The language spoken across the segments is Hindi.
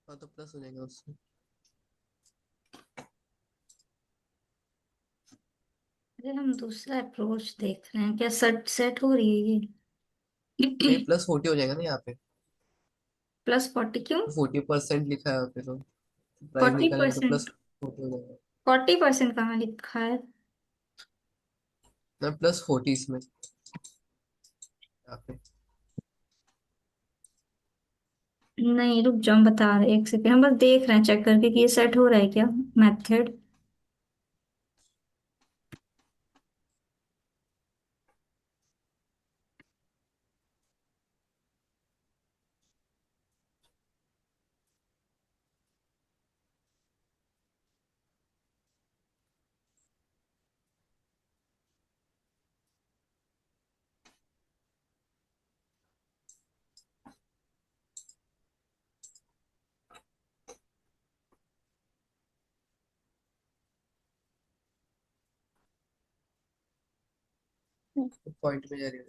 हाँ तो प्लस हो जाएगा उससे। अरे हम दूसरा अप्रोच देख रहे हैं, क्या सेट सेट हो रही है नहीं, ये? प्लस 40 हो जाएगा ना यहाँ पे। +40 क्यों? 40% लिखा है पे तो प्राइस फोर्टी निकालेंगे तो प्लस परसेंट 40 हो जाएगा। 40% कहाँ लिखा है? ना +40 इसमें यहाँ पे। नहीं रुक जाओ, हम बता रहे हैं, एक सेकंड, हम बस देख रहे हैं चेक करके कि ये सेट हो रहा है क्या मेथड। तो पॉइंट में जा रही है।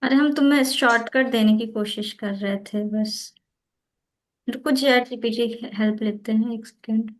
अरे हम तुम्हें शॉर्टकट देने की कोशिश कर रहे थे बस। रुको, चैट जीपीटी हेल्प लेते हैं, एक सेकंड।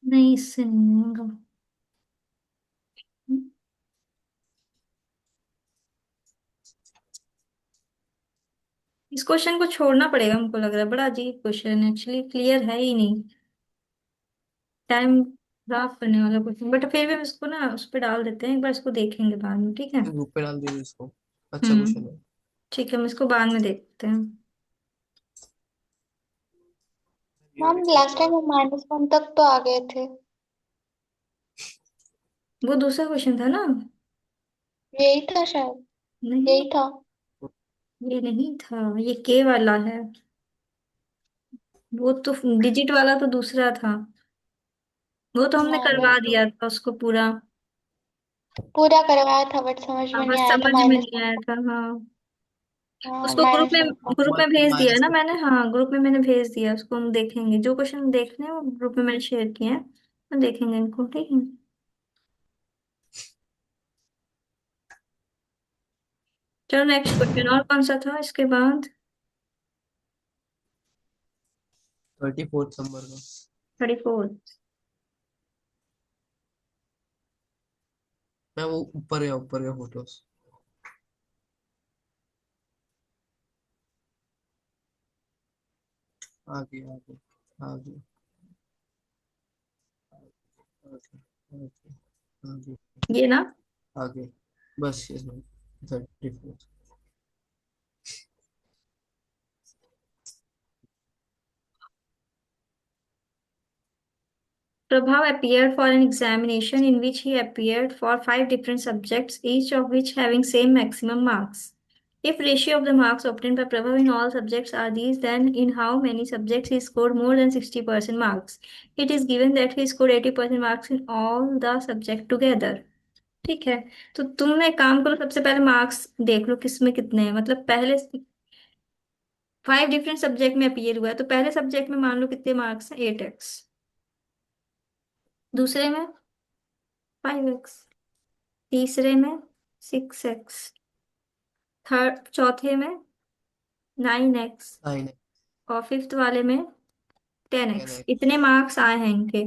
नहीं, इससे नहीं होगा। इस क्वेश्चन को छोड़ना पड़ेगा, हमको लग रहा है बड़ा अजीब क्वेश्चन है, एक्चुअली क्लियर है ही नहीं। टाइम खराब करने वाला क्वेश्चन, बट फिर भी हम इसको ना उस पर डाल देते हैं, एक बार इसको देखेंगे बाद में, ठीक है? ग्रुप पे डाल दीजिए इसको। अच्छा हम्म। क्वेश्चन है। ठीक है, हम इसको बाद में देखते हैं। ये मैम देखने के लास्ट टाइम बाद हम -1 तक तो आ गए थे। वो दूसरा क्वेश्चन था ना? यही था शायद। नहीं, यही था। ये नहीं था, ये के वाला है। वो तो डिजिट वाला तो दूसरा था। वो तो हमने हाँ करवा नहीं, दिया था उसको पूरा। पूरा करवाया था बट समझ हाँ, में नहीं बस आया था समझ में नहीं -1। आया था, हाँ। हाँ उसको ग्रुप में -1 का। ग्रुप में भेज दिया है माइनस ना का। मैंने, हाँ ग्रुप में मैंने भेज दिया उसको, हम देखेंगे जो क्वेश्चन देखने हैं वो ग्रुप में मैंने शेयर किए हैं। हम देखेंगे इनको, ठीक है? चलो नेक्स्ट क्वेश्चन, और कौन सा था इसके बाद? 34 नंबर का। 34। मैं वो ऊपर गया फोटोज। आगे आगे आगे आगे आगे आगे ये ना। आगे। बस ये 34। Prabhav appeared for an examination in which he appeared for five different subjects, each of which having same maximum marks. If ratio of the marks obtained by Prabhav in all subjects are these, then in how many subjects he scored more than 60% marks? It is given that he scored 80% marks in all the subject together. ठीक है, तो तुम एक काम करो, सबसे पहले मार्क्स देख लो किसमें कितने हैं, मतलब पहले 5 डिफरेंट सब्जेक्ट में अपीयर हुआ है, तो पहले सब्जेक्ट में मान लो कितने मार्क्स हैं, 8x। दूसरे में 5x। तीसरे में 6x। थर्ड चौथे में 9x 9 और फिफ्थ वाले में 10x। 10x। इतने मार्क्स आए हैं इनके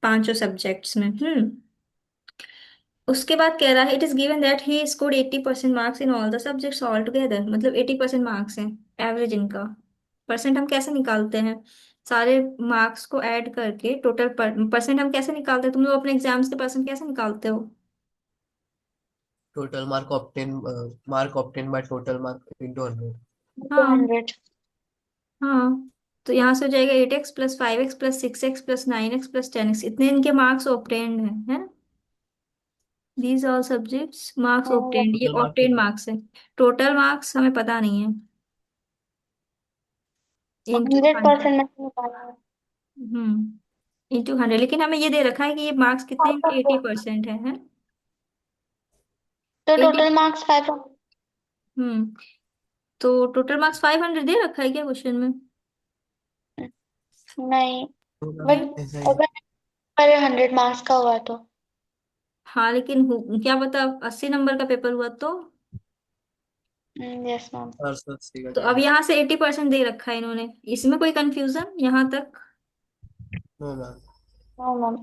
पांचों सब्जेक्ट्स में। उसके बाद कह रहा है it is given that he scored 80% marks in all the subjects all together, मतलब 80% मार्क्स हैं एवरेज इनका। परसेंट हम कैसे निकालते हैं? सारे मार्क्स को ऐड करके टोटल परसेंट हम कैसे निकालते हैं? तुम लोग अपने एग्जाम्स के परसेंट कैसे निकालते हो? Total mark obtain by total mark into 100। To हाँ। हंड्रेड हाँ, तो यहाँ से हो जाएगा 8x + 5x + 6x + 9x + 10x, इतने इनके मार्क्स ऑब्टेन्ड है ना? These all subjects marks obtained, ये टोटल मार्क ऑब्टेन्ड मार्क्स है। टोटल मार्क्स हमें पता नहीं है। इंटू 100। 100% में निकाला है। इंटू 100, लेकिन हमें ये दे रखा है कि ये मार्क्स कितने हैं? 80% है। तो 80। Total marks 500। हम्म तो टोटल मार्क्स 500 दे रखा है क्या क्वेश्चन में? नहीं, बट ऐसा ही। अगर 100 मार्क्स का हुआ तो हाँ, लेकिन क्या पता 80 नंबर का पेपर हुआ तो। Yes ma'am. 480 का तो अब चांस। यहाँ से 80% दे रखा है इन्होंने, इसमें कोई कंफ्यूजन यहाँ तक? No ma'am. No ma'am.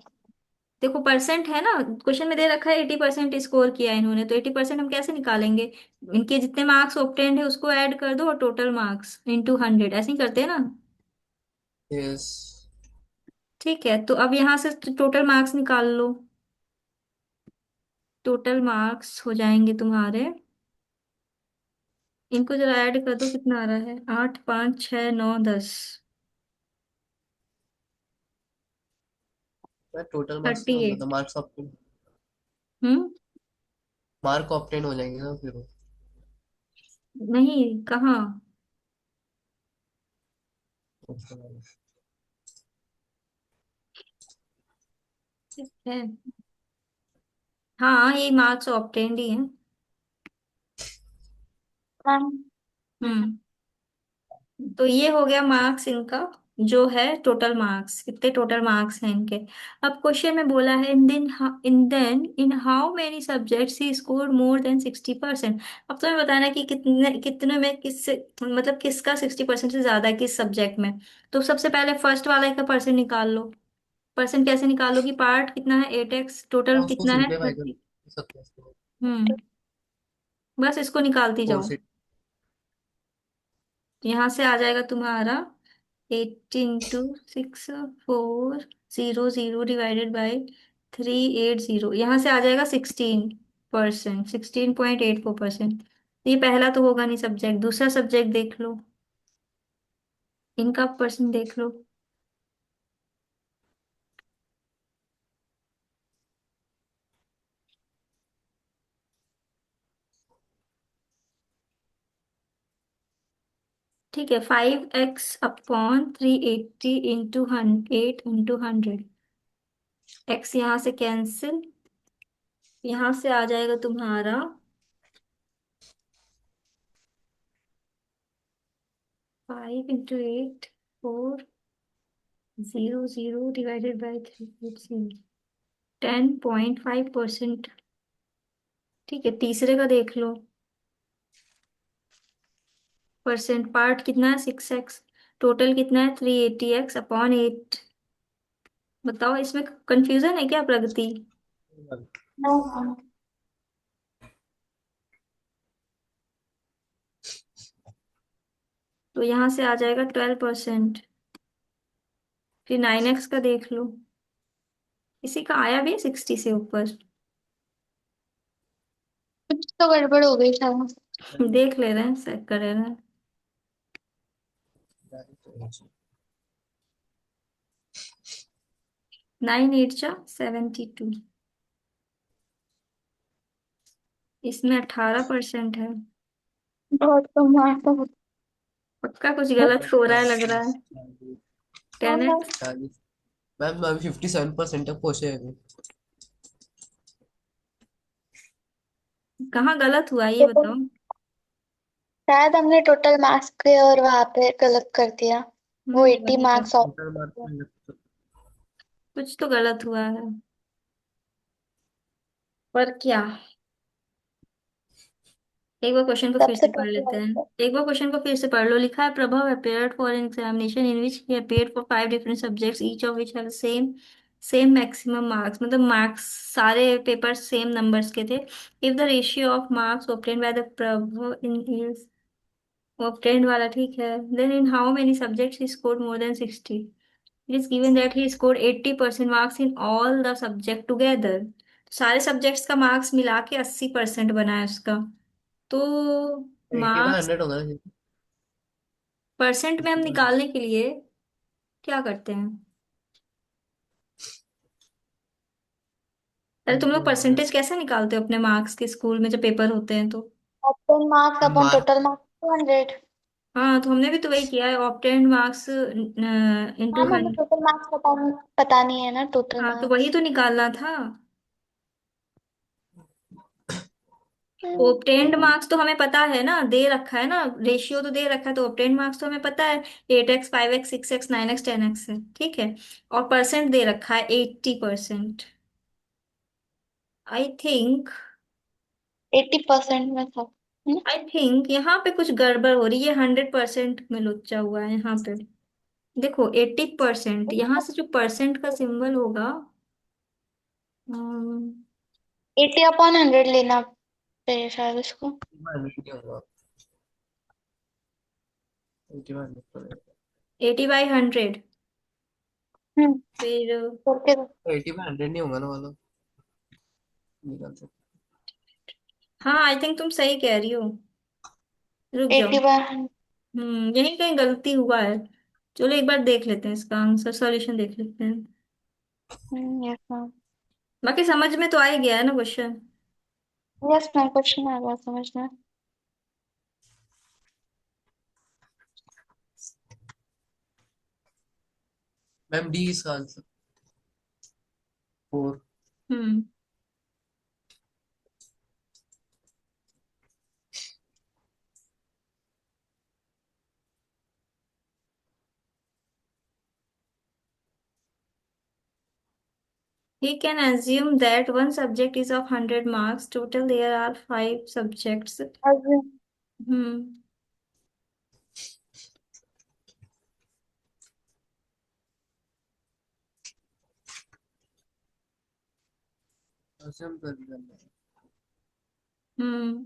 देखो परसेंट है ना, क्वेश्चन में दे रखा है 80% स्कोर किया है इन्होंने, तो 80% हम कैसे निकालेंगे? इनके जितने मार्क्स ऑब्टेन्ड है उसको ऐड कर दो और टोटल मार्क्स इंटू 100, ऐसे ही करते हैं ना? यस। ठीक है, तो अब यहाँ से टोटल मार्क्स निकाल लो। टोटल मार्क्स हो जाएंगे तुम्हारे, इनको जरा ऐड कर दो, कितना आ रहा है? 8, 5, 6, 9, 10। मैं टोटल मार्क्स थर्टी नहीं होगा एट तो हम्म मार्क ऑब्टेन हो जाएंगे ना फिर वो। नहीं, कहाँ? है। हाँ, ये मार्क्स ऑब्टेन्ड ही है। मैम हम्म तो ये हो गया मार्क्स इनका, जो है टोटल मार्क्स, कितने टोटल मार्क्स हैं इनके। अब क्वेश्चन में बोला है इन how many subjects he score more than 60%। अब तुम्हें बताना है कि कितने कितने में किस, मतलब किसका 60% से ज्यादा है किस सब्जेक्ट में। तो सबसे पहले फर्स्ट वाले का परसेंट निकाल लो। परसेंट कैसे निकालोगी? पार्ट कितना है? 8x, टोटल आप उसको कितना है? सिंप्लीफाई कर 30। सकते हैं इसको। हम्म बस इसको निकालती फोर जाओ। से। तो यहाँ से आ जाएगा तुम्हारा 18×6400380 यहाँ से आ जाएगा 16%, 16.84%। ये पहला तो होगा नहीं सब्जेक्ट, दूसरा सब्जेक्ट देख लो, इनका परसेंट देख लो। ठीक है, 5x/380 × 8 × 100। x यहाँ से कैंसिल, यहाँ से आ जाएगा तुम्हारा 5 × 8, 400/380, 10.5%। ठीक है, तीसरे का देख लो। परसेंट पार्ट कितना है? 6x, टोटल कितना है? 380x/8। बताओ, इसमें कंफ्यूजन है क्या प्रगति? No ma'am. तो यहाँ से आ जाएगा 12%। फिर 9x का देख लो, इसी का आया भी 60 से ऊपर। कुछ तो गड़बड़ हो गई शायद। देख ले रहे हैं, चेक कर रहे हैं। 9×8 = 72, इसमें 18% है। बहुत कम मार्क्स है। पक्का कुछ गलत हो रहा है लग रहा है। 10x। 40। मैम अभी 57% तक पहुंचे हैं अभी। कहाँ गलत हुआ ये बताओ? शायद हमने टोटल मार्क्स के और वहां पे गलत कर दिया। वो नहीं, 80 वही तो, मार्क्स ऑफ। टोटल मार्क में कुछ तो गलत हुआ है, पर क्या? एक बार क्वेश्चन को फिर सबसे से पढ़ पहले लेते हैं। आंसर। एक बार क्वेश्चन को फिर से पढ़ लो। लिखा है Prabhav appeared for an examination in which he appeared for 5 different subjects each of which have same same maximum marks, मतलब मार्क्स सारे पेपर सेम नंबर्स के थे। If the ratio of marks obtain by the Prabhav in is, obtain वाला ठीक है, then in how many subjects he scored more than 60। It is given that he scored 80% marks in all the subject together. सारे सब्जेक्ट्स का मार्क्स मिला के 80% बना है उसका। तो 80/100 मार्क्स होगा ना? परसेंट में हम 50%। निकालने के लिए क्या करते हैं? अरे तुम लोग 20/100। परसेंटेज कैसे निकालते हो अपने मार्क्स के स्कूल में जब पेपर होते हैं तो? Obtain marks upon mark. Total marks 200। हाँ, तो हमने भी तो वही किया है, ऑब्टेन्ड मार्क्स इंटू मैम हमें 100। टोटल मार्क्स पता नहीं है ना, टोटल हाँ, तो वही मार्क्स। तो निकालना था। ऑब्टेन्ड मार्क्स तो हमें पता है ना, दे रखा है ना, रेशियो तो दे रखा है, तो ऑब्टेन्ड मार्क्स तो हमें पता है 8x 5x 6x 9x 10x है, ठीक है। और परसेंट दे रखा है 80%। आई थिंक 80% में था। आई थिंक यहाँ पे कुछ गड़बड़ हो रही है, 100% में लुच्चा हुआ है यहाँ पे। देखो 80%, यहाँ से जो परसेंट का सिंबल होगा, अम, 80/100 लेना चाहिए शायद उसको। 80/100 नहीं होगा। 80/100 पड़ेगा। 80/100। हम्म। फिर करके तो 80/100 नहीं होगा ना वाला? निकाल सकते। हाँ, आई थिंक तुम सही कह रही हो। रुक जाओ। 80/100। यही कहीं गलती हुआ है। चलो एक बार देख लेते हैं, इसका आंसर सॉल्यूशन देख लेते हैं। Yes ma'am. बाकी समझ में तो आ ही गया है ना क्वेश्चन? यस मैम, क्वेश्चन आ गया समझ में। मैम डी इसका answer 4। Hmm He can assume that one subject is of 100 marks. Total there are 5 subjects. हम्म असम कर दिया मैंने।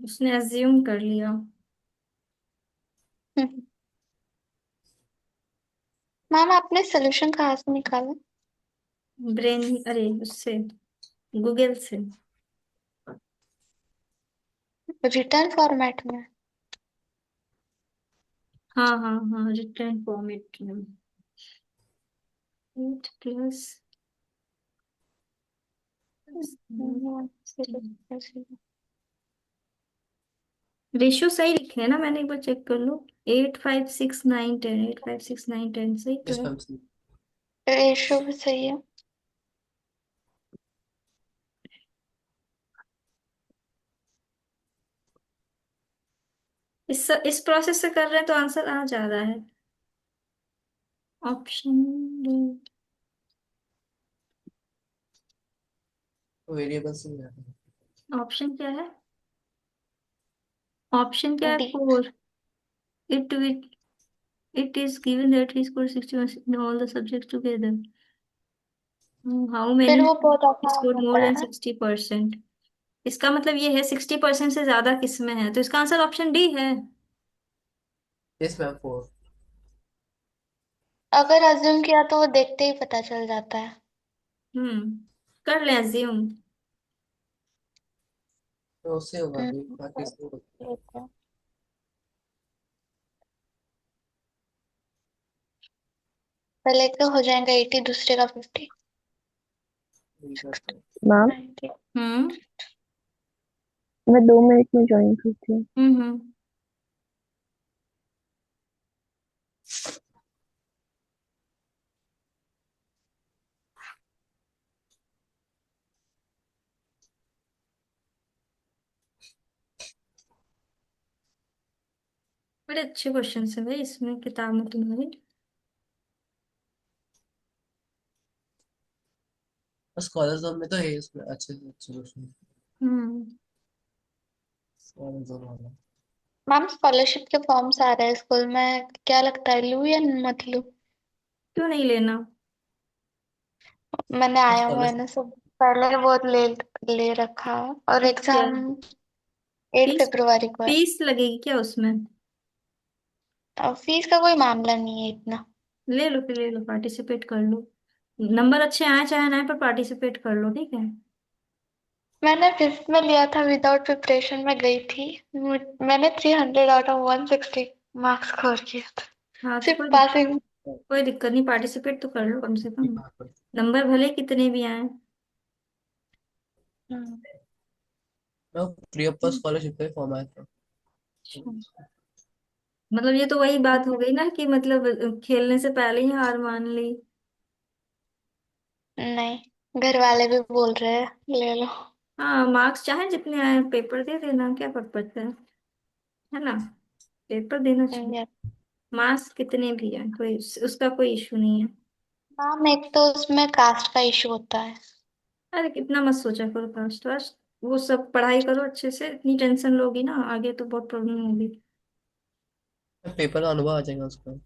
उसने अज्यूम कर लिया। मैम आपने सोल्यूशन कहाँ से निकाला? ब्रेन, अरे उससे, गूगल से। रिटर्न फॉर्मेट में? हाँ हाँ हाँ, रिटर्न फॉर्मेट में। 8 + रेशियो सही लिखे है ना? मैंने एक बार चेक कर लो। 8 5 6 9 10, 8 5 6 9 10 सही तो यस है। मैम सी। रेशियो भी सही है। इस प्रोसेस से कर रहे हैं तो आंसर आ जा रहा है। ऑप्शन वेरिएबल से नहीं आता। ऑप्शन क्या है? ऑप्शन क्या है? D. 4। It it is given that he scored 60% in all the subjects together. How फिर many वो बहुत आसान scored more होता than है। 60%? इसका मतलब ये है 60% से ज्यादा किस में है, तो इसका आंसर ऑप्शन डी है। Yes ma'am 4। अगर अज्यूम किया तो वो देखते ही पता चल जाता है। हम्म कर ले assume। तो उससे होगा भी बाकी तो इसको। देखते हैं। पहले का हो जाएगा 80, दूसरे का 50। नहीं करते हैं। मैम 90। हम्म मैं 2 मिनट में ज्वाइन करती हूँ। हम्म। बड़े अच्छे क्वेश्चन है भाई इसमें, किताब में तुम्हारी। स्कॉलर जोन में तो है इसमें अच्छे अच्छे क्वेश्चन। हम्म स्कॉलर जोन वाला मैम स्कॉलरशिप के फॉर्म्स आ रहे हैं स्कूल में, क्या लगता है लूँ या मत लूँ? क्यों नहीं लेना? मैंने आया हुआ है स्कॉलरशिप ना सब, पहले वो ले ले रखा है, और ठीक है। एग्जाम 8 फीस फरवरी को है। फीस लगेगी क्या उसमें? अब फीस का कोई मामला नहीं है इतना। ले लो, फिर ले लो, पार्टिसिपेट कर लो। नंबर अच्छे आए चाहे ना आए, पर पार्टिसिपेट कर लो, ठीक है। मैंने फिफ्थ में लिया था, विदाउट प्रिपरेशन में गई थी। मैंने 300 आउट ऑफ 160 मार्क्स स्कोर किया था, हाँ तो सिर्फ पासिंग। कोई दिक्कत नहीं, पार्टिसिपेट तो कर लो कम से कम। नंबर भले कितने भी आए। फ्री ऑफ कॉस्ट स्कॉलरशिप का फॉर्म आया था। मतलब ये तो वही बात हो गई ना कि मतलब खेलने से पहले ही हार मान ली। नहीं, घर वाले भी बोल रहे हैं ले लो। हाँ, मार्क्स चाहे जितने आए पेपर दे देना, क्या फर्क पड़ता है ना? पेपर देना चाहिए। ये- मार्क्स कितने भी आए, कोई उसका कोई इशू नहीं है। मैम एक तो उसमें कास्ट का इशू होता है। अरे कितना मत सोचा करो कास्ट वास्ट, वो सब पढ़ाई करो अच्छे से, इतनी टेंशन लोगी ना आगे तो बहुत प्रॉब्लम होगी। पेपर का अनुभव आ जाएगा उसका, हम्म।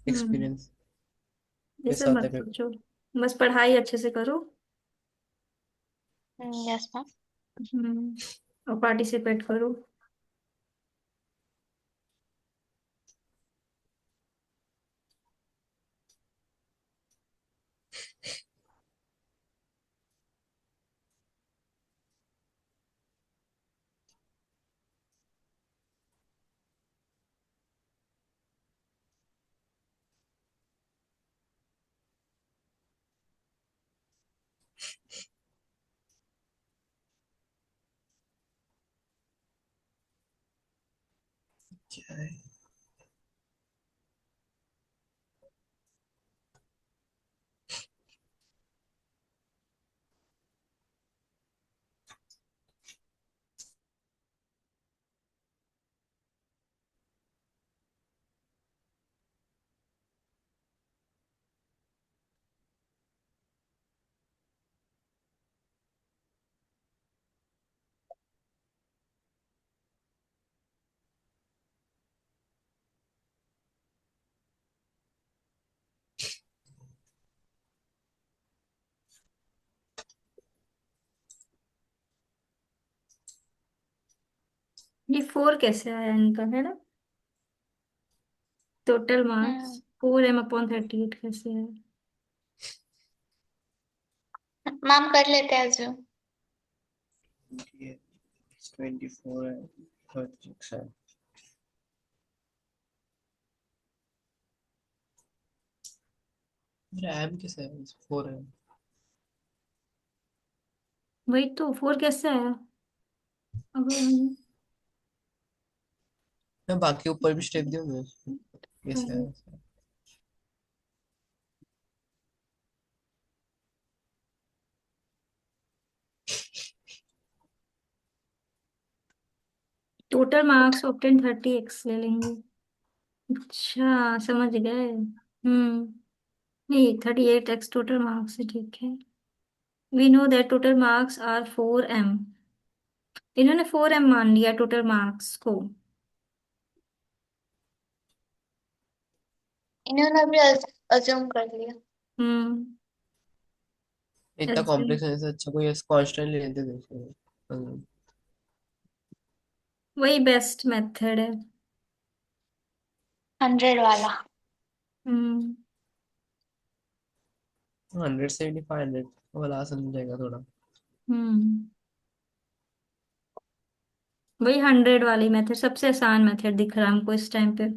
एक्सपीरियंस ये के सब साथ मत है पेपर। सोचो, बस पढ़ाई अच्छे से करो। Yes ma'am. और पार्टिसिपेट करो। क्या है? ये 4 कैसे आया इनका, है ना? टोटल मार्क्स हम्म 4m/38 कैसे है? मैम कर लेते हैं assume। 24 है, 36 है। मेरा एम किस है? 4 है। वही तो 4 कैसे आया? अगर मैं बाकी ऊपर भी स्टेप दिया मैं कैसे हम है? टोटल मार्क्स ऑप्टेन 30x ले लेंगे। अच्छा समझ गए। नहीं, 38x टोटल मार्क्स है, ठीक है। We know that total marks are 4m। इन्होंने 4m मान लिया टोटल मार्क्स को। इन्होंने भी assume कर लिया। हम्म। इतना कॉम्प्लेक्स है, इससे अच्छा कोई कांस्टेंट ले लेते थे उसको। वही बेस्ट मेथड है। 100 वाला। हम्म। 175 वाला आसान हो जाएगा थोड़ा। हम्म। वही 100 वाली मेथड सबसे आसान मेथड दिख रहा है हमको इस टाइम पे।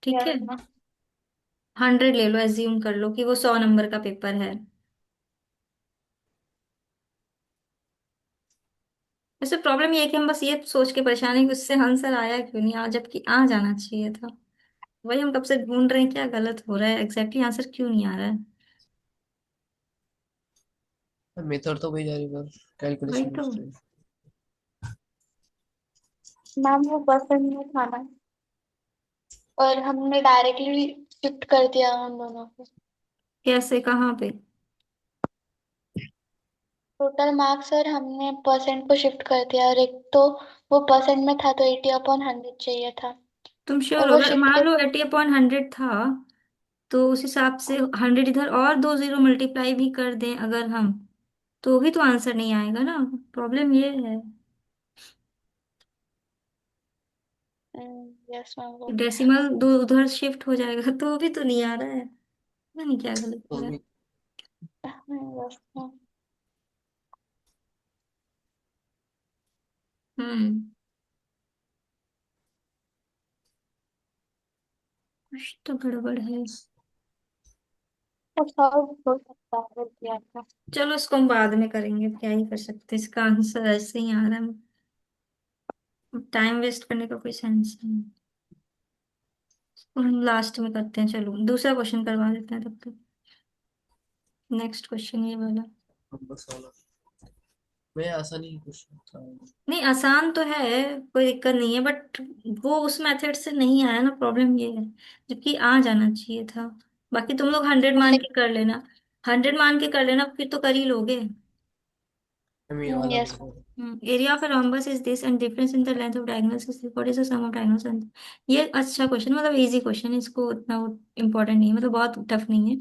ठीक है। Yes ma'am. 100 ले लो, एज्यूम कर लो कि वो 100 नंबर का पेपर है। वैसे प्रॉब्लम ये है कि हम बस ये सोच के परेशान है कि उससे आंसर आया क्यों नहीं, आ जबकि आ जाना चाहिए था। वही हम कब से ढूंढ रहे हैं क्या गलत हो रहा है, एग्जैक्टली आंसर क्यों नहीं आ रहा है। मेथड तो वही जा रही पर वही कैलकुलेशन तो। मिस्टेक। मैम वो पसंद नहीं था ना, और हमने डायरेक्टली शिफ्ट कर दिया उन दोनों को। कैसे, कहाँ पे? टोटल मार्क्स और हमने परसेंट को शिफ्ट कर दिया, और एक तो वो परसेंट में था तो 80/100 चाहिए था, तुम श्योर और हो? वो अगर शिफ्ट मान कर। लो 80/100 था, तो उस हिसाब से 100 इधर और दो जीरो मल्टीप्लाई भी कर दें अगर हम, तो भी तो आंसर नहीं आएगा ना। प्रॉब्लम ये है। यस मैम, वो भी है। डेसिमल दो उधर शिफ्ट हो जाएगा तो भी तो नहीं आ रहा है। पता नहीं क्या गलत हो तो रहा है। भी यस मैम। हम्म। कुछ तो गड़बड़ है। तो सॉल्व हो सकता है दिया था। चलो इसको हम बाद में करेंगे, क्या ही कर सकते हैं, इसका आंसर ऐसे ही आ रहा है। टाइम वेस्ट करने का कोई सेंस नहीं। इसको हम लास्ट में करते हैं, चलो दूसरा क्वेश्चन करवा देते हैं तब तक। नेक्स्ट क्वेश्चन ये वाला। नंबर 16 में आसानी क्वेश्चन था। नहीं आसान तो है, कोई दिक्कत नहीं है, बट वो उस मेथड से नहीं आया ना, प्रॉब्लम ये है। जबकि आ जाना चाहिए था। बाकी तुम लोग 100 मान के कर लेना। 100 मान के कर लेना, फिर तो कर ही लोगे। हम ये वाला यस बोल रहे हैं। Area of a rhombus is this and difference in the length of diagonals is what is the sum of diagonals and. ये अच्छा क्वेश्चन, मतलब इजी क्वेश्चन है, इसको उतना इम्पोर्टेंट नहीं है, मतलब बहुत टफ नहीं है।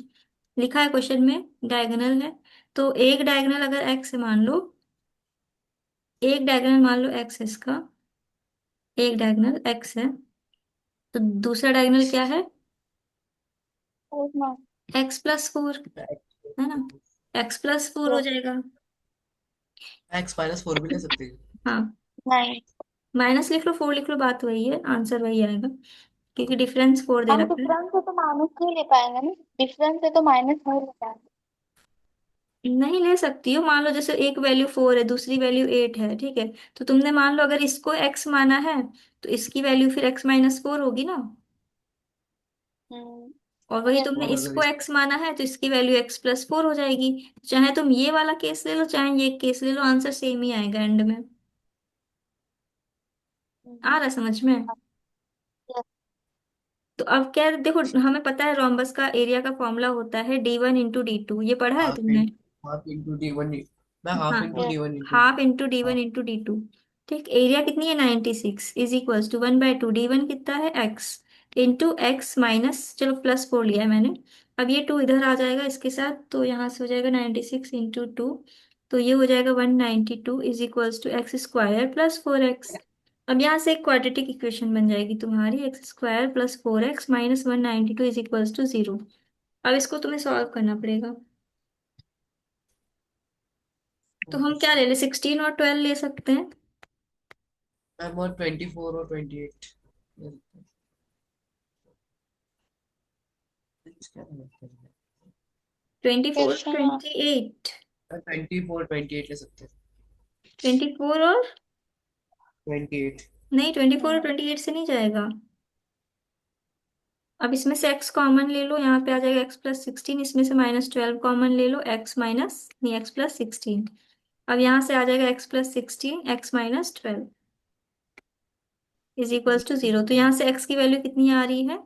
लिखा है क्वेश्चन में डायगोनल है, तो एक डायगोनल अगर एक्स है मान लो, एक डायगोनल मान लो एक्स है इसका, एक डायगोनल एक्स है, तो दूसरा डायगोनल क्या है? मैम। x+4, है ना? x+4 हो जाएगा। x-4 भी ले सकते हैं। हाँ, नहीं, माइनस लिख लो 4 लिख लो, बात वही है, आंसर वही आएगा, क्योंकि डिफरेंस 4 दे हम रखा है। डिफरेंस है तो माइनस नहीं ले पाएंगे ना, डिफरेंस है तो माइनस नहीं ले पाएंगे। नहीं ले सकती हो, मान लो जैसे एक वैल्यू 4 है, दूसरी वैल्यू 8 है, ठीक है, तो तुमने मान लो अगर इसको x माना है, तो इसकी वैल्यू फिर x-4 होगी ना। और वही यस तुमने और अगर इसको x माना है, तो इसकी वैल्यू x+4 हो जाएगी। चाहे तुम ये वाला केस ले लो, चाहे ये केस ले लो, आंसर सेम ही आएगा एंड में। आ रहा समझ में? यस। तो अब क्या है, देखो हमें पता है रोम्बस का एरिया का फॉर्मूला होता है d1 × d2, ये पढ़ा है हाफ तुमने? इन हाफ इंटू D1, मैं हाफ हाँ, into yes. D1 into half into d1 हाँ इंटू d2। ठीक, एरिया कितनी है 96 इज इक्वल्स टू 1/2, d1 कितना है x इंटू एक्स माइनस, चलो +4 लिया है मैंने। अब ये 2 इधर आ जाएगा इसके साथ, तो यहाँ से हो जाएगा 96 × 2, तो ये हो जाएगा 192 is equals to x² + 4x। अब यहाँ से एक क्वाड्रेटिक इक्वेशन बन जाएगी तुम्हारी, x² + 4x minus 192 is equals to 0। अब इसको तुम्हें सॉल्व करना पड़ेगा। तो हम क्या ले 16 और 12 ले सकते हैं। मैं बहुत 24 और 28 क्या करते हैं। 24 यस मैम। 28। मैं 24 28 ले सकते हैं। 24 और, 28 नहीं 24 और 28 से नहीं जाएगा। अब इसमें से x कॉमन ले लो, यहाँ पे आ जाएगा x+16, इसमें से -12 कॉमन ले लो, x माइनस नहीं x+16। अब यहाँ से आ जाएगा x+16 x-12 is equals to 0। तो यहाँ से x की वैल्यू कितनी आ रही है,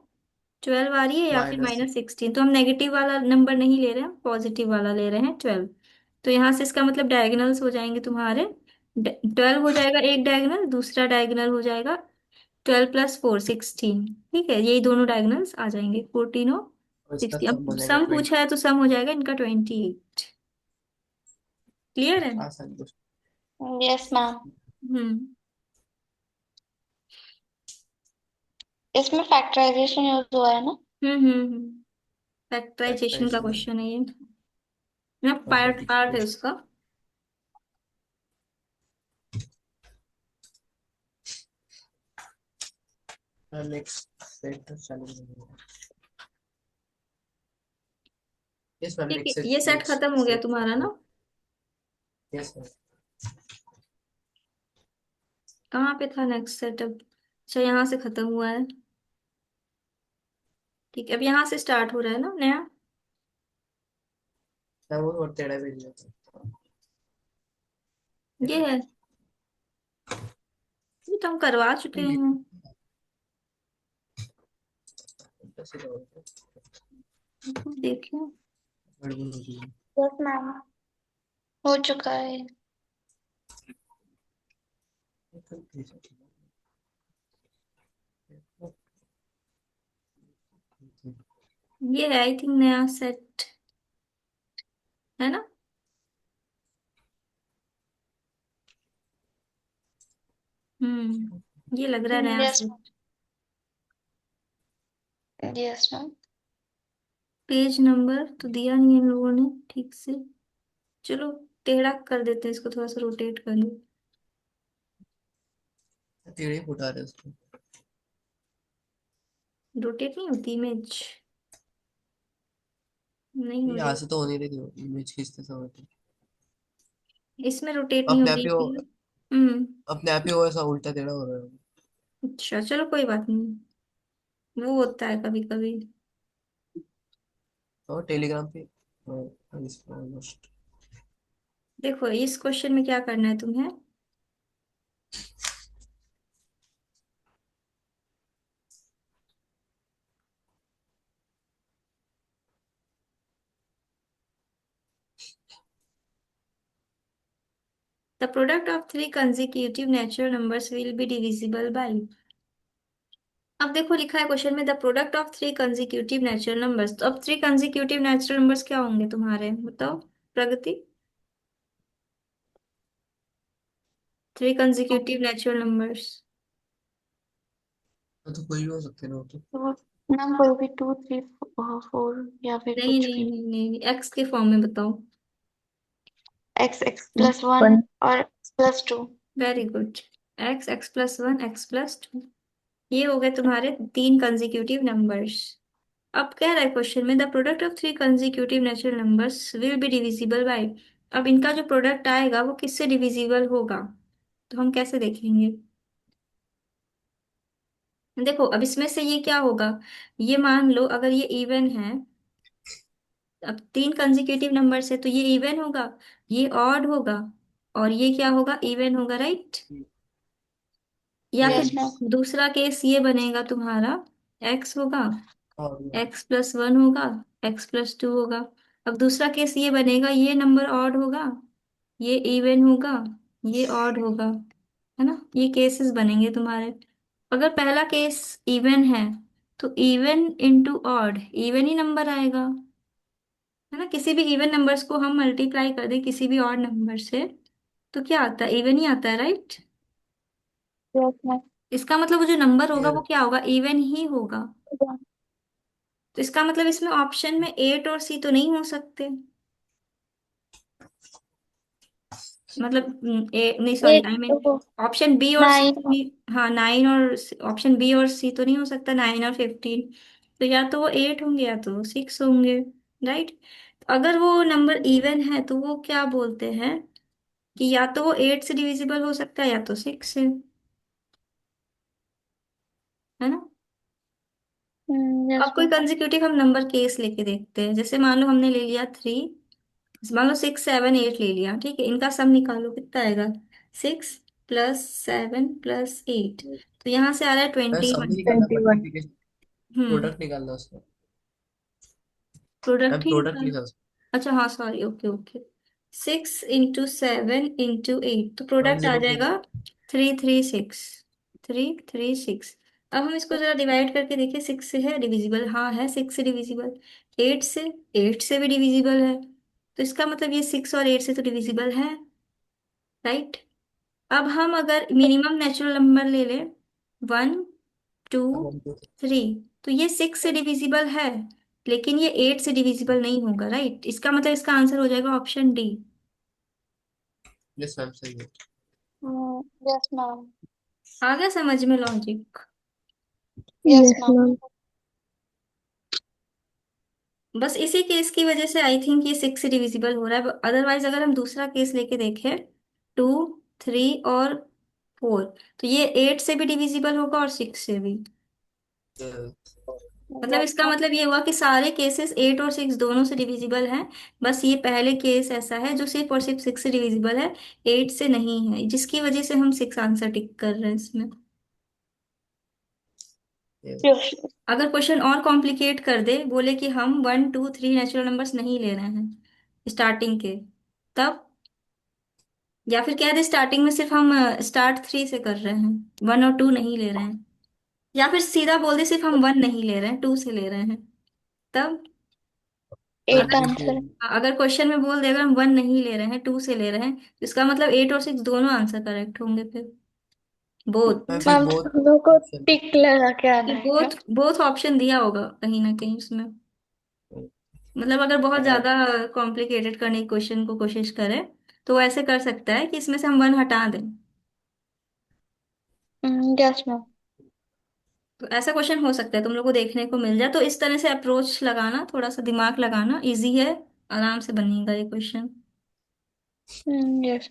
12 आ रही है, या फिर माइनस -16। तो हम नेगेटिव वाला नंबर नहीं ले रहे हैं, पॉजिटिव वाला ले रहे हैं 12। तो यहाँ से इसका मतलब डायगोनल्स हो जाएंगे तुम्हारे, 12 हो जाएगा एक डायगोनल, दूसरा डायगोनल हो जाएगा 12 + 4 16। ठीक है, यही दोनों डायगोनल्स आ जाएंगे 14 और और इसका 16। सम अब बनेगा सम 20। पूछा है तो सम हो जाएगा इनका 28। क्लियर है? आसान क्वेश्चन। Yes ma'am. हम्म। इसमें फैक्टराइजेशन यूज हुआ है ना। फैक्टराइजेशन का फैक्टराइजेशन क्वेश्चन है ये ना, पार्ट क्वाड्रेटिक पार्ट है इक्वेशन। उसका। नेक्स्ट सेट चालू करेंगे। यस मैम, ठीक है, नेक्स्ट सेट ये सेट नेक्स्ट खत्म हो गया सेट तुम्हारा चालू। ना? Yes ma'am. कहाँ पे था नेक्स्ट सेटअप? अच्छा, यहाँ से खत्म हुआ है। ठीक है, अब यहाँ से स्टार्ट हो रहा है ना नया। मैं वो और टेढ़ा भेज दिया था। ये है, ये तो हम करवा चुके ये हैं। कैसे करोगे? देखिए, गड़बड़ हो गई। Yes ma'am. हो चुका है। ये है आई थिंक नया सेट, है ना? ये लग रहा है नया yes set. Yes ma'am. Page number तो दिया नहीं इन लोगों ने ठीक से। चलो टेढ़ा कर देते हैं इसको, थोड़ा सा रोटेट कर दो। टेढ़े फुटा रहे उसको। रोटेट नहीं होती इमेज, नहीं हो ये रही। यहाँ से तो होनी रही थी इमेज खींचते समय तो। इसमें रोटेट नहीं हो अपने आप रही ही वो थी। हम्म। अपने आप ही वो ऐसा उल्टा टेढ़ा हो रहा है। अच्छा चलो कोई बात नहीं, वो होता है कभी कभी। और टेलीग्राम पे ऑलमोस्ट। देखो इस क्वेश्चन में क्या करना है तुम्हें। The product of three consecutive natural numbers will be divisible by। अब देखो लिखा है क्वेश्चन में the product of three consecutive natural numbers, तो अब थ्री कंसेक्यूटिव नेचुरल नंबर्स क्या होंगे तुम्हारे, बताओ Pragati. Three consecutive natural numbers. तो कोई भी हो सकते हैं ना वो तो। तो मैम कोई भी 2 3 4 या फिर नहीं कुछ नहीं भी। नहीं नहीं, एक्स के फॉर्म में बताओ। x plus 1 one. और x+2। Very good. X, x plus one, x plus two, ये हो गए तुम्हारे तीन कंसेक्यूटिव नंबर्स। अब कह रहा है क्वेश्चन में the product of three consecutive natural numbers will be divisible by. अब इनका जो प्रोडक्ट आएगा वो किससे डिविजिबल होगा, तो हम कैसे देखेंगे। देखो अब इसमें से ये क्या होगा, ये मान लो अगर ये इवन है, अब तीन कंसेक्यूटिव नंबर से तो ये इवन होगा, ये ऑड होगा, और ये क्या होगा, इवन होगा, राइट। या फिर यस मैम। दूसरा केस ये बनेगा तुम्हारा, एक्स होगा, हाँ एक्स प्लस वन होगा, एक्स प्लस टू होगा। अब दूसरा केस ये बनेगा, ये नंबर ऑड होगा, ये इवन होगा, ये ऑड होगा, है ना। ये केसेस बनेंगे तुम्हारे। अगर पहला केस इवन है तो even into odd, even he number आएगा, है ना। किसी भी इवन नंबर्स को हम मल्टीप्लाई कर दें किसी भी ऑड नंबर से तो क्या आता है, इवन ही आता है, राइट। Yes ma'am. इसका मतलब वो जो नंबर होगा ये वो क्या होगा, इवन ही होगा। तो इसका मतलब इसमें ऑप्शन में एट और सी तो नहीं हो सकते, मतलब नहीं सॉरी, एट आई मीन तो ऑप्शन बी और सी 9। तो नहीं, हाँ नाइन और, ऑप्शन बी और सी तो नहीं हो सकता, नाइन और फिफ्टीन। तो या तो वो एट होंगे या तो सिक्स होंगे, राइट। अगर वो नंबर इवन है तो वो क्या बोलते हैं कि या तो वो एट से डिविजिबल हो सकता है या तो सिक्स से, है ना। यस अब कोई मैम। कंसेक्यूटिव हम नंबर केस लेके देखते हैं, जैसे मान लो हमने ले लिया थ्री, मान लो सिक्स सेवन एट ले लिया, ठीक है, इनका सम निकालो कितना आएगा, six plus seven plus eight, तो यहाँ से आ रहा है मैं ट्वेंटी सब नहीं वन। निकालना, 21। मल्टीप्लिकेशन हम्म। प्रोडक्ट निकालना उसका। प्रोडक्ट मैम ही प्रोडक्ट निकाल, लिखा उसका। अच्छा हाँ sorry, okay okay. Six into seven into eight, तो हाँ प्रोडक्ट आ जीरो टू। जाएगा three three six, three three six. अब हम इसको जरा डिवाइड करके देखिए, सिक्स से है डिविजिबल, हाँ है सिक्स से डिविजिबल, एट से, एट से भी डिविजिबल है, तो इसका मतलब ये सिक्स और एट से तो डिविजिबल है, राइट। अब हम अगर मिनिमम नेचुरल नंबर ले लें, वन, टू, थ्री, तो ये सिक्स से डिविजिबल है, लेकिन ये एट से डिविजिबल नहीं होगा, राइट। इसका मतलब इसका आंसर हो जाएगा ऑप्शन डी। यस मैम सही है। Yes ma'am. आ गया समझ में logic. Yes yes ma'am. Ma'am. बस इसी केस की वजह से आई थिंक ये सिक्स से डिविजिबल हो रहा है, अदरवाइज अगर हम दूसरा केस लेके देखें, टू, थ्री और फोर, तो ये एट से भी डिविजिबल होगा और सिक्स से भी। मतलब यस इसका मैम। मतलब ये हुआ कि सारे केसेस एट और सिक्स दोनों से डिविजिबल हैं, बस ये पहले केस ऐसा है जो सिर्फ और सिर्फ सिक्स से डिविजिबल है, एट से नहीं है, जिसकी वजह से हम सिक्स आंसर टिक कर रहे हैं इसमें। यस। अगर क्वेश्चन और कॉम्प्लिकेट कर दे, बोले कि हम one two three natural numbers नहीं ले रहे हैं स्टार्टिंग के, तब या फिर कह दे स्टार्टिंग में सिर्फ हम स्टार्ट 3 से कर रहे हैं, 1 और 2 नहीं ले रहे हैं। या फिर सीधा बोल दे सिर्फ हम 1 नहीं ले रहे हैं, 2 से ले रहे हैं। तब 8 1 आंसर है। 2 अगर क्वेश्चन में बोल दे अगर हम 1 नहीं ले रहे हैं, 2 से ले रहे हैं, तो इसका मतलब 8 और 6 दोनों आंसर करेक्ट होंगे फिर। बोथ। मैं फिर मैम बहुत तो हम लोग को ऑप्शन टिक लगा के आना फिर है क्या? बोथ बोथ ऑप्शन दिया होगा कहीं ना कहीं उसमें। मतलब अगर बहुत ज्यादा कॉम्प्लिकेटेड करने की क्वेश्चन को कोशिश करें, तो वो ऐसे कर सकता है कि इसमें से हम 1 हटा दें। Yes ma'am. तो ऐसा क्वेश्चन हो सकता है तुम लोग को देखने को मिल जाए, तो इस तरह से अप्रोच लगाना, थोड़ा सा दिमाग लगाना इजी है। आराम से बनेगा ये क्वेश्चन। यस।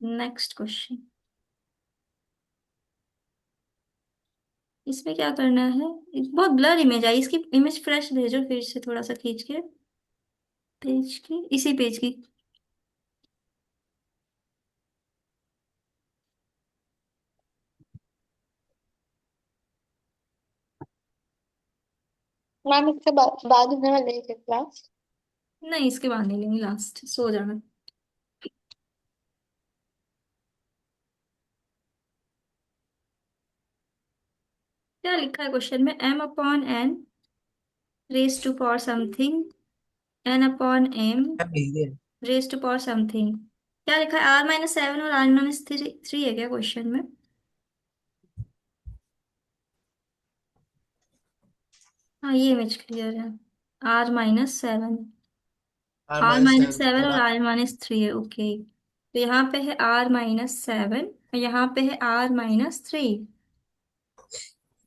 Next question. इसमें क्या करना है? बहुत ब्लर इमेज आई, इसकी इमेज फ्रेश भेजो फिर से, थोड़ा सा खींच के, पेज की, इसी पेज की। मैम इसके बाद होने वाले है क्लास? नहीं, इसके बाद नहीं लेंगे, लास्ट सो जाना। क्या लिखा है क्वेश्चन में? m upon n raise to power something, n upon m easy है। Raise to power something. क्या लिखा है? r-7 और r-3 है क्या क्वेश्चन में? हाँ, ये इमेज क्लियर है। r-7, R R minus minus 7 seven और और R r-3 है, ओके। तो यहाँ पे है r-7 और यहाँ पे है r-3।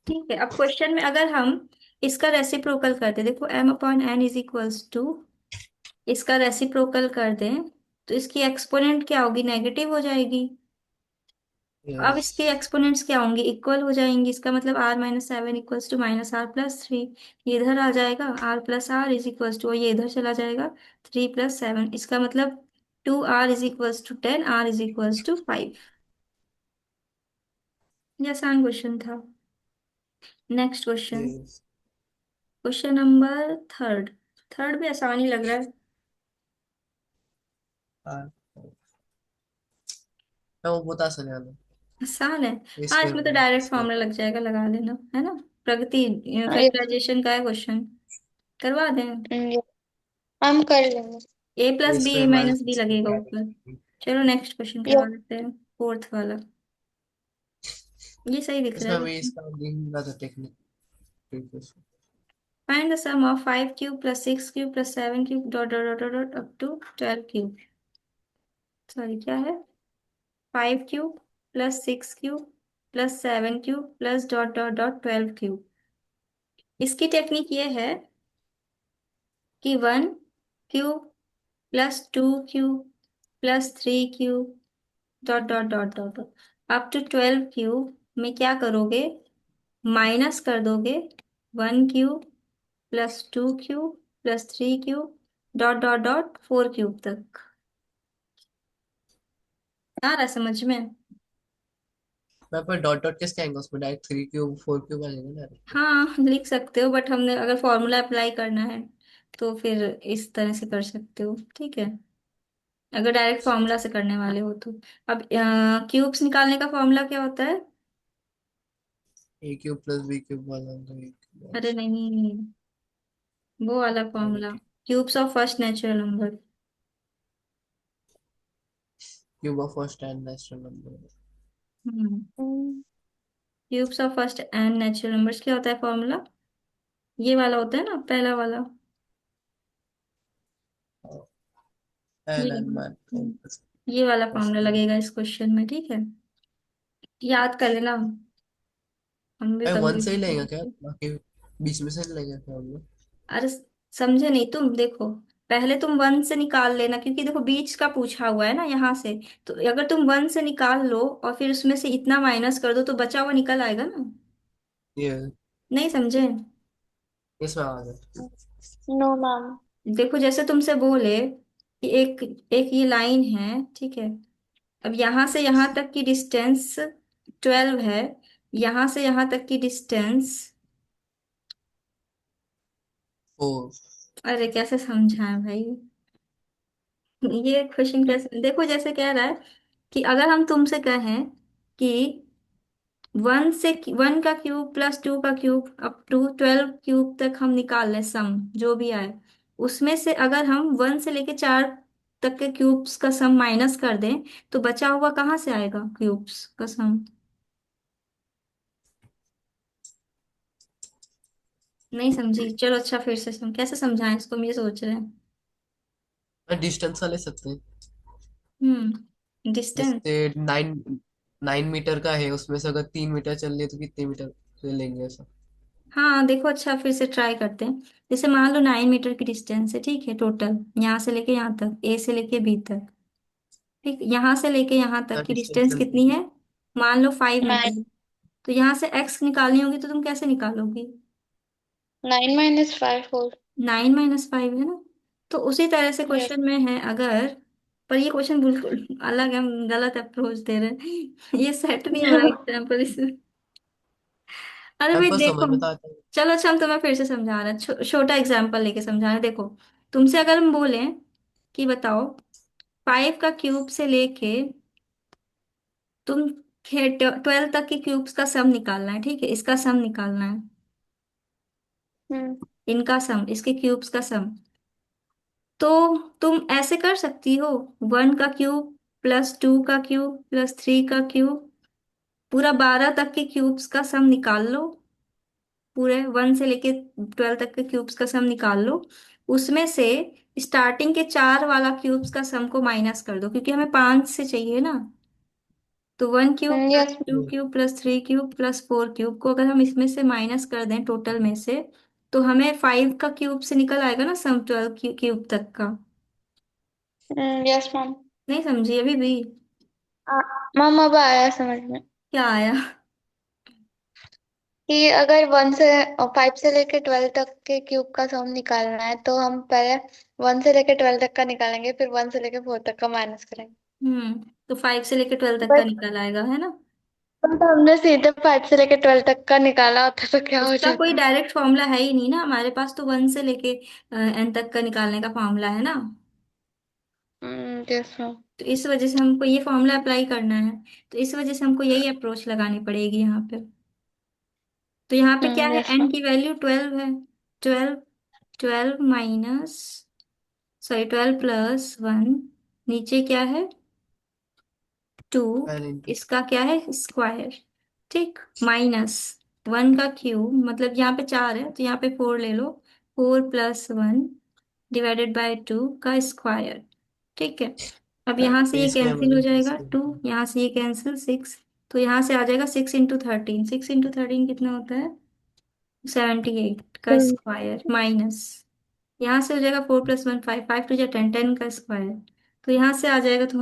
ठीक है, अब क्वेश्चन में अगर हम इसका रेसिप्रोकल करते, देखो m upon n is equals to, इसका रेसिप्रोकल कर दें तो इसकी एक्सपोनेंट क्या होगी? नेगेटिव हो जाएगी। अब यस। इसके एक्सपोनेंट्स क्या होंगे? इक्वल हो जाएंगी। इसका मतलब r-7 इक्वल्स टू -r+3। ये इधर आ जाएगा, r+r इज इक्वल्स टू, ये इधर चला जाएगा, 3+7। इसका मतलब 2r is equals to 10, r is equals to 5। ये आसान क्वेश्चन था। Next question, yes. Question number third. Third भी आसान ही लग रहा है। R मैं वो बहुत आसान है। आसान है। हाँ, इसके इसमें तो डायरेक्ट इसके फॉर्मूला लग जाएगा, लगा लेना है ना। प्रगति यस फैक्टराइजेशन का है क्वेश्चन, करवा दें। हम कर लेंगे। ए प्लस बी इसमें ए हमारे माइनस बी लगेगा ऊपर। चलो नेक्स्ट क्वेश्चन यस। करवा देते हैं, फोर्थ वाला। ये सही दिख रहा इसमें है हमें क्वेश्चन। इसका देखना था technique. Find the sum of 5 cube plus 6 cube plus 7 cube dot dot dot dot up to 12 cube. Sorry, क्या है? 5 cube plus 6 cube plus 7 cube plus dot dot dot 12 cube. इसकी टेक्निक ये है कि 1 cube plus 2 cube plus 3 cube dot dot dot dot up to 12 cube में क्या करोगे? माइनस कर दोगे 1 cube plus 2 cube plus 3 cube dot dot dot 4 cube तक। आ रहा है समझ में? मैं पर डॉट डॉट किसके आएंगे उसमें? डायरेक्ट 3 क्यूब 4 क्यूब आ जाएगा ना डायरेक्ट। हाँ, लिख सकते हो, बट हमने अगर फॉर्मूला अप्लाई करना है तो फिर इस तरह से कर सकते हो, ठीक है। अगर डायरेक्ट फॉर्मूला से करने वाले हो तो। अब क्यूब्स निकालने का फॉर्मूला क्या होता है? ए क्यूब प्लस बी क्यूब वाला तो एक अरे नहीं, वो वाला formula, cubes of first natural number. Cube of first and natural number. Hmm cubes of first and natural numbers क्या होता है फॉर्मूला? ये वाला होता है ना, पहला वाला। ये एन एन मान ये वाला फर्स्ट फॉर्मूला क्यूब। लगेगा इस क्वेश्चन में, ठीक है। याद कर लेना, हम भी भाई कभी 1 से ही रिपीट लेंगे क्या? करते हैं। बाकी बीच में से नहीं लेंगे क्या हम लोग? अरे समझे नहीं तुम? देखो, पहले तुम 1 से निकाल लेना, क्योंकि देखो बीच का पूछा हुआ है ना यहाँ से। तो अगर तुम 1 से निकाल लो और फिर उसमें से इतना माइनस कर दो, तो बचा हुआ निकल आएगा ना। ये नहीं समझे? इसमें आ गया। No ma'am. देखो, जैसे तुमसे बोले कि एक एक ये लाइन है, ठीक है। अब यहाँ से यहाँ तक की डिस्टेंस 12 है, यहाँ से यहाँ तक की डिस्टेंस, 4। अरे कैसे समझाएं भाई, ये क्वेश्चन कैसे, देखो जैसे कह रहा है कि अगर हम तुमसे कहें कि 1 का क्यूब प्लस 2 का क्यूब अप टू 12 क्यूब तक हम निकाल लें, सम जो भी आए, उसमें से अगर हम 1 से लेके 4 तक के क्यूब्स का सम माइनस कर दें, तो बचा हुआ कहाँ से आएगा क्यूब्स का सम? नहीं समझी? चलो अच्छा, फिर से कैसे समझाएं इसको, हम ये सोच रहे हैं। डिस्टेंस वाले सकते हैं। डिस्टेंस। जैसे 9 मीटर का है, उसमें से अगर 3 मीटर चल लिए तो कितने मीटर से लेंगे ऐसा। हाँ देखो, अच्छा फिर से ट्राई करते हैं। जैसे मान लो 9 मीटर की डिस्टेंस है, ठीक है, टोटल यहाँ से लेके यहाँ तक, ए से लेके बी तक, ठीक, यहाँ से लेके यहाँ तक की डिस्टेंस डिस्टेंस चलती कितनी है। है? मान लो 5 मीटर। 9। तो यहाँ से एक्स निकालनी होगी, तो तुम कैसे निकालोगी? 9 - 5 4। 9 - 5 है ना। तो उसी तरह से यस। क्वेश्चन में है अगर, पर ये क्वेश्चन बिल्कुल अलग है, हम गलत अप्रोच दे रहे हैं ये सेट नहीं हो रहा एग्जाम्पल इसमें। अरे भाई एग्जाम्पल देखो, समझ में तो आता है। चलो अच्छा, हम तुम्हें फिर से समझा रहे हैं, छोटा एग्जाम्पल लेके समझा रहे हैं। देखो, तुमसे अगर हम बोले कि बताओ 5 का क्यूब से लेके तुम 12 तक के क्यूब्स का सम निकालना है, ठीक है, इसका सम निकालना है, हम्म। इनका सम, इसके क्यूब्स का सम। तो तुम ऐसे कर सकती हो, 1 का क्यूब प्लस 2 का क्यूब प्लस 3 का क्यूब, पूरा 12 तक के क्यूब्स का सम निकाल लो, पूरे 1 से लेके 12 तक के क्यूब्स का सम निकाल लो, उसमें से स्टार्टिंग के 4 वाला क्यूब्स का सम को माइनस कर दो, क्योंकि हमें 5 से चाहिए ना। तो 1 cube plus yes. Two cube plus 3 cube plus 4 cube को अगर हम इसमें से माइनस कर दें टोटल में से, तो हमें 5 का क्यूब से निकल आएगा ना सम, 12 क्यूब तक का। Yes ma'am. नहीं समझी अभी भी? मैम अब आया समझ में क्या आया? कि अगर 1 से 5 से लेके 12 तक के क्यूब का सम निकालना है, तो हम पहले 1 से लेके 12 तक का निकालेंगे, फिर 1 से लेके 4 तक का माइनस करेंगे। तो 5 से लेके 12 तक का बट निकल आएगा, है ना। बट हमने सीधे 5 से लेके 12 तक का निकाला होता तो क्या हो उसका कोई जाता? डायरेक्ट फॉर्मूला है ही नहीं ना हमारे पास, तो 1 से लेके एन तक का निकालने का फॉर्मूला है ना। Yes ma'am. तो इस वजह से हमको ये फॉर्मूला अप्लाई करना है, तो इस वजह से हमको यही अप्रोच लगानी पड़ेगी यहाँ पे। तो यहाँ पे क्या है, यस एन मैम। की वैल्यू 12 है। 12, 12 माइनस, सॉरी 12 + 1, नीचे क्या है, 2, 12 × इसका क्या है, स्क्वायर, ठीक, माइनस 1 का क्यूब, मतलब यहाँ पे 4 है तो यहाँ पे 4 ले लो, 4 + 1 डिवाइडेड बाय 2 का स्क्वायर, ठीक है। अब यहाँ से ये बीस में कैंसिल हो हमारे जाएगा, 2, 20 यहाँ से ये कैंसिल, 6, तो यहाँ से आ जाएगा 6 × 13, 6 × 13 कितना होता है, 78 का स्क्वायर, माइनस यहाँ से हो जाएगा 4 + 1 5, 5 × 2 = 10, 10 का स्क्वायर, तो यहाँ से आ जाएगा तुम्हारा